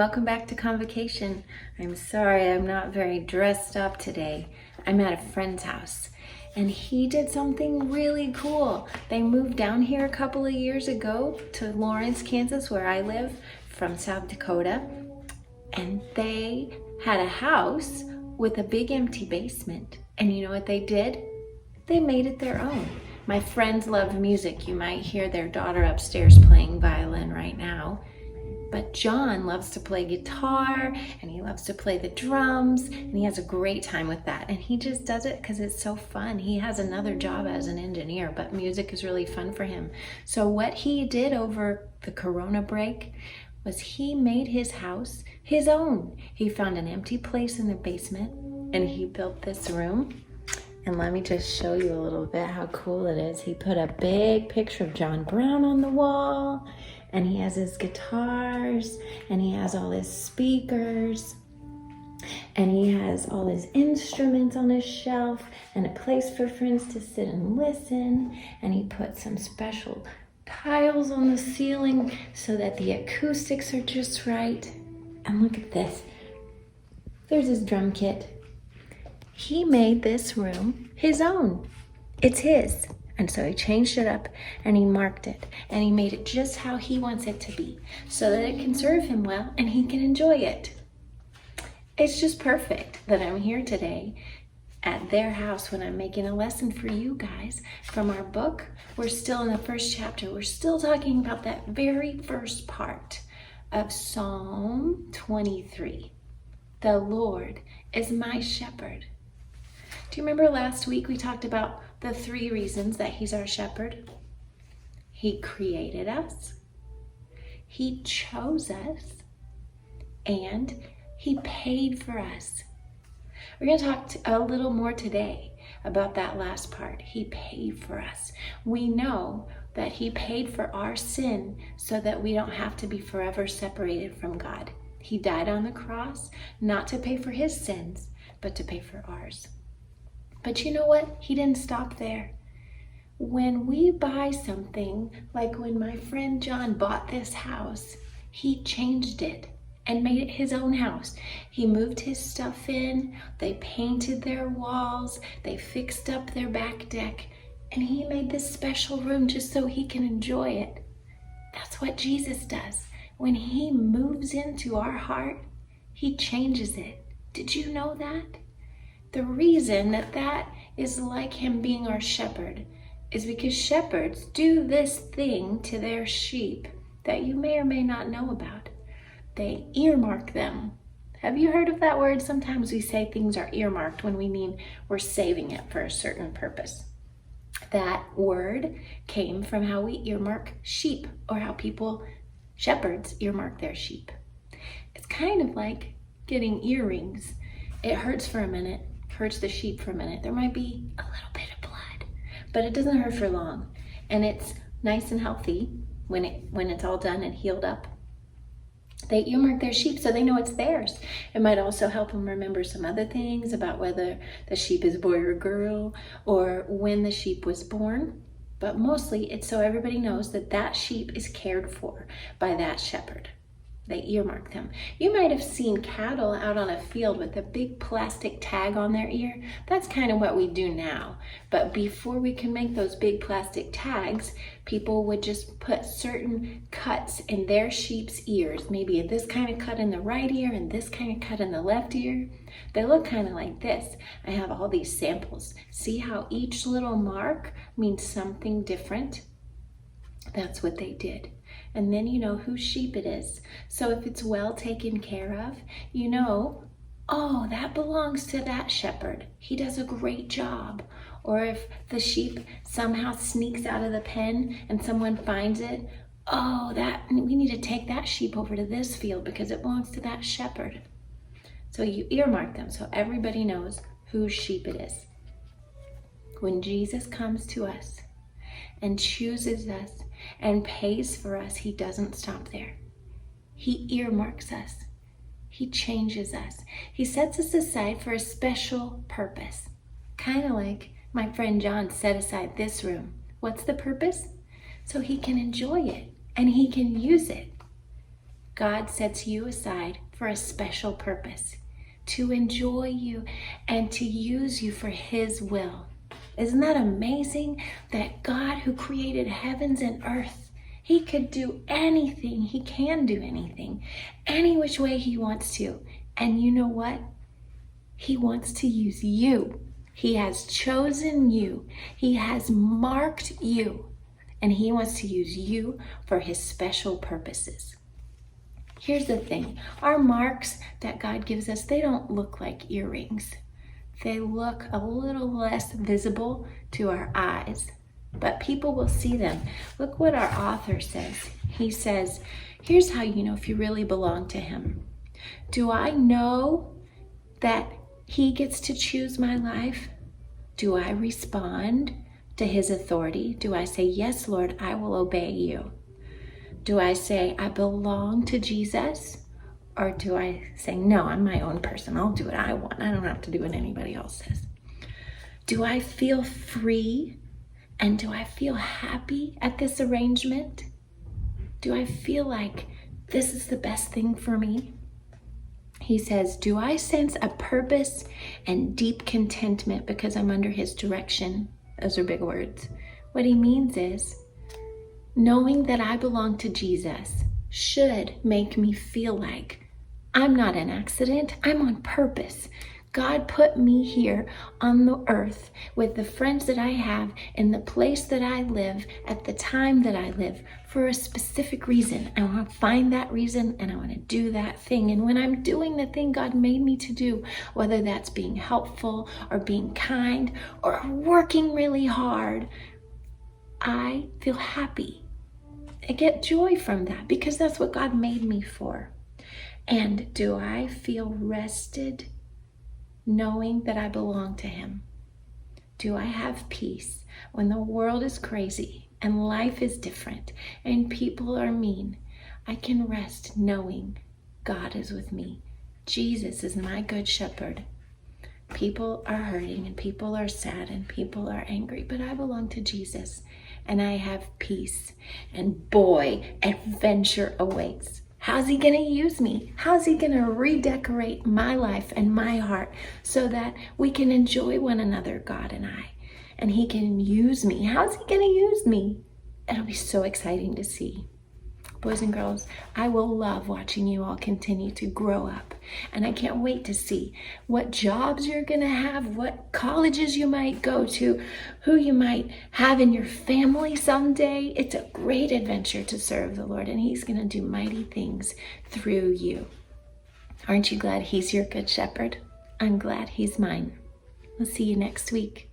welcome back to Convocation. I'm sorry I'm not very dressed up today. I'm at a friend's house and he did something really cool. They moved down here a couple of years ago to Lawrence, Kansas, where I live, from South Dakota, and they had a house with a big empty basement. And you know what they did? They made it their own. My friends love music. You might hear their daughter upstairs playing violin right now. But John loves to play guitar and he loves to play the drums and he has a great time with that. And he just does it because it's so fun. He has another job as an engineer, but music is really fun for him. So what he did over the Corona break was he made his house his own. He found an empty place in the basement and he built this room. And let me just show you a little bit how cool it is. He put a big picture of John Brown on the wall, and he has his guitars, and he has all his speakers, and he has all his instruments on his shelf, and a place for friends to sit and listen. And he put some special tiles on the ceiling so that the acoustics are just right. And look at this. There's his drum kit. He made this room his own. It's his. And so he changed it up and he marked it and he made it just how he wants it to be so that it can serve him well and he can enjoy it. It's just perfect that I'm here today at their house when I'm making a lesson for you guys from our book. We're still in the first chapter. We're still talking about that very first part of Psalm 23. The Lord is my shepherd. Do you remember last week we talked about the 3 reasons that he's our shepherd? He created us, he chose us, and he paid for us. We're going to talk a little more today about that last part. He paid for us. We know that he paid for our sin so that we don't have to be forever separated from God. He died on the cross, not to pay for his sins, but to pay for ours. But you know what? He didn't stop there. When we buy something, like when my friend John bought this house, he changed it and made it his own house. He moved his stuff in, they painted their walls, they fixed up their back deck, and he made this special room just so he can enjoy it. That's what Jesus does. When he moves into our heart, he changes it. Did you know that? The reason that is like him being our shepherd is because shepherds do this thing to their sheep that you may or may not know about. They earmark them. Have you heard of that word? Sometimes we say things are earmarked when we mean we're saving it for a certain purpose. That word came from how we earmark sheep, or how shepherds earmark their sheep. It's kind of like getting earrings. It hurts for a minute. Hurts the sheep for a minute. There might be a little bit of blood, but it doesn't hurt for long. And it's nice and healthy when it's all done and healed up. They earmark their sheep so they know it's theirs. It might also help them remember some other things about whether the sheep is a boy or girl, or when the sheep was born. But mostly it's so everybody knows that that sheep is cared for by that shepherd. They earmark them. You might have seen cattle out on a field with a big plastic tag on their ear. That's kind of what we do now. But before we can make those big plastic tags, people would just put certain cuts in their sheep's ears. Maybe this kind of cut in the right ear and this kind of cut in the left ear. They look kind of like this. I have all these samples. See how each little mark means something different? That's what they did. And then you know whose sheep it is. So if it's well taken care of, you know, oh, that belongs to that shepherd. He does a great job. Or if the sheep somehow sneaks out of the pen and someone finds it, oh, we need to take that sheep over to this field because it belongs to that shepherd. So you earmark them so everybody knows whose sheep it is. When Jesus comes to us and chooses us and pays for us, he doesn't stop there. He earmarks us. He changes us. He sets us aside for a special purpose. Kind of like my friend John set aside this room. What's the purpose? So he can enjoy it and he can use it. God sets you aside for a special purpose, to enjoy you and to use you for His will. Isn't that amazing that God, who created heavens and earth, He could do anything, He can do anything, any which way He wants to. And you know what? He wants to use you. He has chosen you. He has marked you. And He wants to use you for His special purposes. Here's the thing. Our marks that God gives us, they don't look like earrings. They look a little less visible to our eyes, but people will see them. Look what our author says. He says, here's how you know if you really belong to Him. Do I know that He gets to choose my life? Do I respond to His authority? Do I say, yes, Lord, I will obey you? Do I say, I belong to Jesus? Or do I say, no, I'm my own person. I'll do what I want. I don't have to do what anybody else says. Do I feel free? And do I feel happy at this arrangement? Do I feel like this is the best thing for me? He says, do I sense a purpose and deep contentment because I'm under His direction? Those are big words. What he means is, knowing that I belong to Jesus should make me feel like I'm not an accident. I'm on purpose. God put me here on the earth with the friends that I have in the place that I live at the time that I live for a specific reason. I want to find that reason and I want to do that thing. And when I'm doing the thing God made me to do, whether that's being helpful or being kind or working really hard, I feel happy. I get joy from that because that's what God made me for. And do I feel rested knowing that I belong to Him? Do I have peace when the world is crazy and life is different and people are mean? I can rest knowing God is with me. Jesus is my good shepherd. People are hurting and people are sad and people are angry, but I belong to Jesus and I have peace. And boy, adventure awaits. How's He going to use me? How's He going to redecorate my life and my heart so that we can enjoy one another, God and I, and He can use me? How's He going to use me? It'll be so exciting to see. Boys and girls, I will love watching you all continue to grow up. And I can't wait to see what jobs you're going to have, what colleges you might go to, who you might have in your family someday. It's a great adventure to serve the Lord, and He's going to do mighty things through you. Aren't you glad He's your good shepherd? I'm glad He's mine. We'll see you next week.